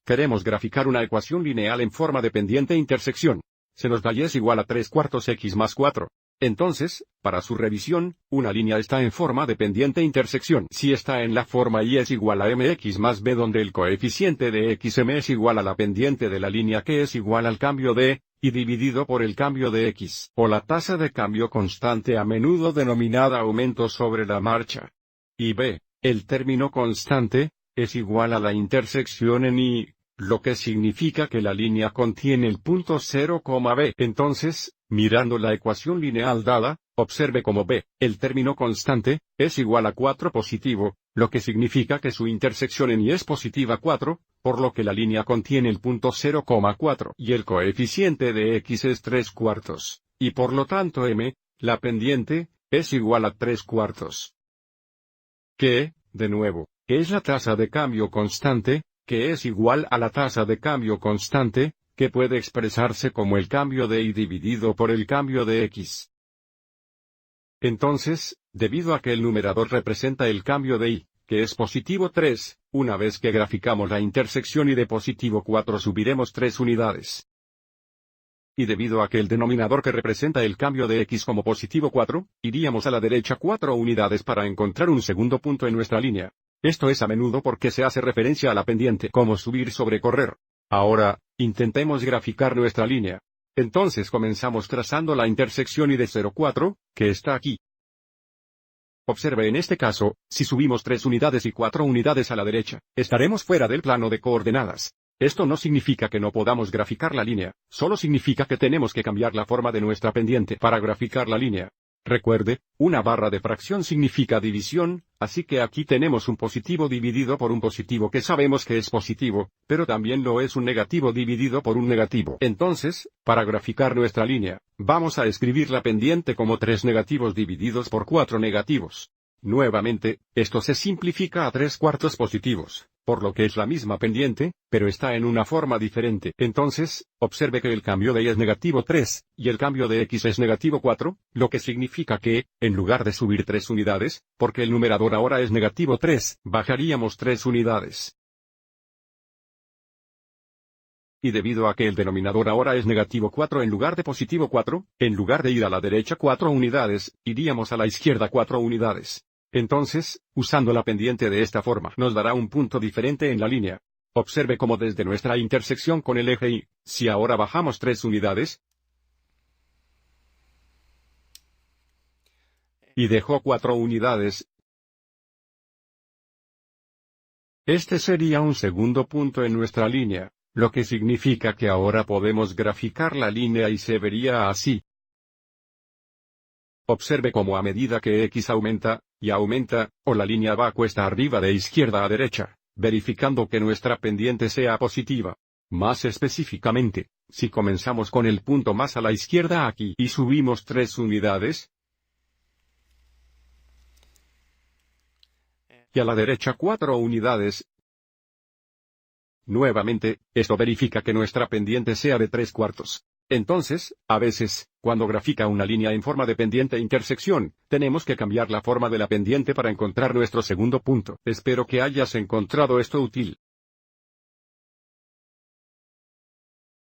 Queremos graficar una ecuación lineal en forma de pendiente e intersección. Se nos da y es igual a 3/4 x más 4. Entonces, para su revisión, una línea está en forma de pendiente e intersección si está en la forma y es igual a mx más b, donde el coeficiente de xm es igual a la pendiente de la línea, que es igual al cambio de y dividido por el cambio de x, o la tasa de cambio constante, a menudo denominada aumento sobre la marcha. Y b, el término constante, es igual a la intersección en y, lo que significa que la línea contiene el punto 0, b. Entonces, mirando la ecuación lineal dada, observe cómo b, el término constante, es igual a 4 positivo, lo que significa que su intersección en y es positiva 4, por lo que la línea contiene el punto 0,4 y el coeficiente de x es 3/4, y por lo tanto m, la pendiente, es igual a 3/4. Que, de nuevo, es la tasa de cambio constante, que es igual a la tasa de cambio constante, que puede expresarse como el cambio de y dividido por el cambio de x. Entonces, debido a que el numerador representa el cambio de y, que es positivo 3, una vez que graficamos la intersección y de positivo 4 subiremos 3 unidades. Y debido a que el denominador que representa el cambio de x como positivo 4, iríamos a la derecha 4 unidades para encontrar un segundo punto en nuestra línea. Esto es a menudo porque se hace referencia a la pendiente como subir sobre correr. Ahora, intentemos graficar nuestra línea. Entonces comenzamos trazando la intersección y de 0,4, que está aquí. Observe en este caso, si subimos 3 unidades y 4 unidades a la derecha, estaremos fuera del plano de coordenadas. Esto no significa que no podamos graficar la línea, solo significa que tenemos que cambiar la forma de nuestra pendiente para graficar la línea. Recuerde, una barra de fracción significa división, así que aquí tenemos un positivo dividido por un positivo que sabemos que es positivo, pero también lo es un negativo dividido por un negativo. Entonces, para graficar nuestra línea, vamos a escribir la pendiente como 3 negativos divididos por 4 negativos. Nuevamente, esto se simplifica a 3/4 positivos, por lo que es la misma pendiente, pero está en una forma diferente. Entonces, observe que el cambio de y es negativo 3, y el cambio de x es negativo 4, lo que significa que, en lugar de subir 3 unidades, porque el numerador ahora es negativo 3, bajaríamos 3 unidades. Y debido a que el denominador ahora es negativo 4 en lugar de positivo 4, en lugar de ir a la derecha 4 unidades, iríamos a la izquierda 4 unidades. Entonces, usando la pendiente de esta forma, nos dará un punto diferente en la línea. Observe cómo desde nuestra intersección con el eje y, si ahora bajamos 3 unidades, y dejó 4 unidades, este sería un segundo punto en nuestra línea, lo que significa que ahora podemos graficar la línea y se vería así. Observe cómo a medida que x aumenta, y aumenta, o la línea va cuesta arriba de izquierda a derecha, verificando que nuestra pendiente sea positiva. Más específicamente, si comenzamos con el punto más a la izquierda aquí y subimos 3 unidades, y a la derecha 4 unidades, nuevamente, esto verifica que nuestra pendiente sea de 3/4. Entonces, a veces, cuando grafica una línea en forma de pendiente e intersección, tenemos que cambiar la forma de la pendiente para encontrar nuestro segundo punto. Espero que hayas encontrado esto útil.